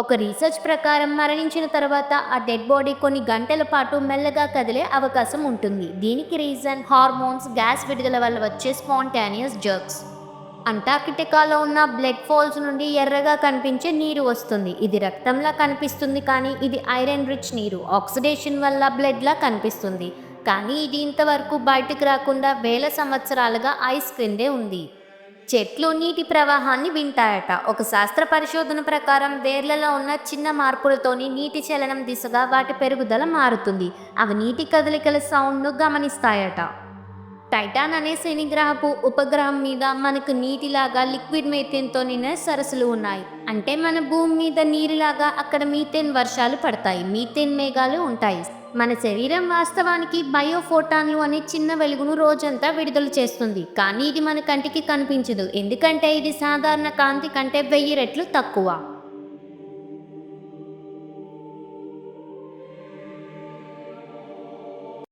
ఒక రీసెర్చ్ ప్రకారం మరణించిన తర్వాత ఆ డెడ్ బాడీ కొన్ని గంటల పాటు మెల్లగా కదిలే అవకాశం ఉంటుంది. దీనికి రీజన్ హార్మోన్స్, గ్యాస్ విడుదల వల్ల వచ్చే స్పాంటానియస్ జర్క్స్. అంటార్కిటికాలో ఉన్న బ్లడ్ ఫాల్స్ నుండి ఎర్రగా కనిపించే నీరు వస్తుంది. ఇది రక్తంలా కనిపిస్తుంది, కానీ ఇది ఐరన్ రిచ్ నీరు. ఆక్సిడేషన్ వల్ల బ్లడ్లా కనిపిస్తుంది, కానీ ఇది ఇంతవరకు బయటకు రాకుండా వేల సంవత్సరాలుగా ఐస్ క్రిందే ఉంది. చెట్లు నీటి ప్రవాహాన్ని వింటాయట. ఒక శాస్త్ర పరిశోధన ప్రకారం వేర్లలో ఉన్న చిన్న మార్పులతోని నీటి చలనం దిశగా వాటి పెరుగుదల మారుతుంది. అవి నీటి కదలికల సౌండ్ను గమనిస్తాయట. టైటాన్ అనే శనిగ్రహపు ఉపగ్రహం మీద మనకు నీటిలాగా లిక్విడ్ మీథేన్తో నిన్న సరస్సులు ఉన్నాయి. అంటే మన భూమి మీద నీరులాగా అక్కడ మీథేన్ వర్షాలు పడతాయి, మీథేన్ మేఘాలు ఉంటాయి. మన శరీరం వాస్తవానికి బయోఫోటాన్లు అనే చిన్న వెలుగును రోజంతా విడుదల చేస్తుంది, కానీ ఇది మన కంటికి కనిపించదు, ఎందుకంటే ఇది సాధారణ కాంతి కంటే 1000 రెట్లు తక్కువ.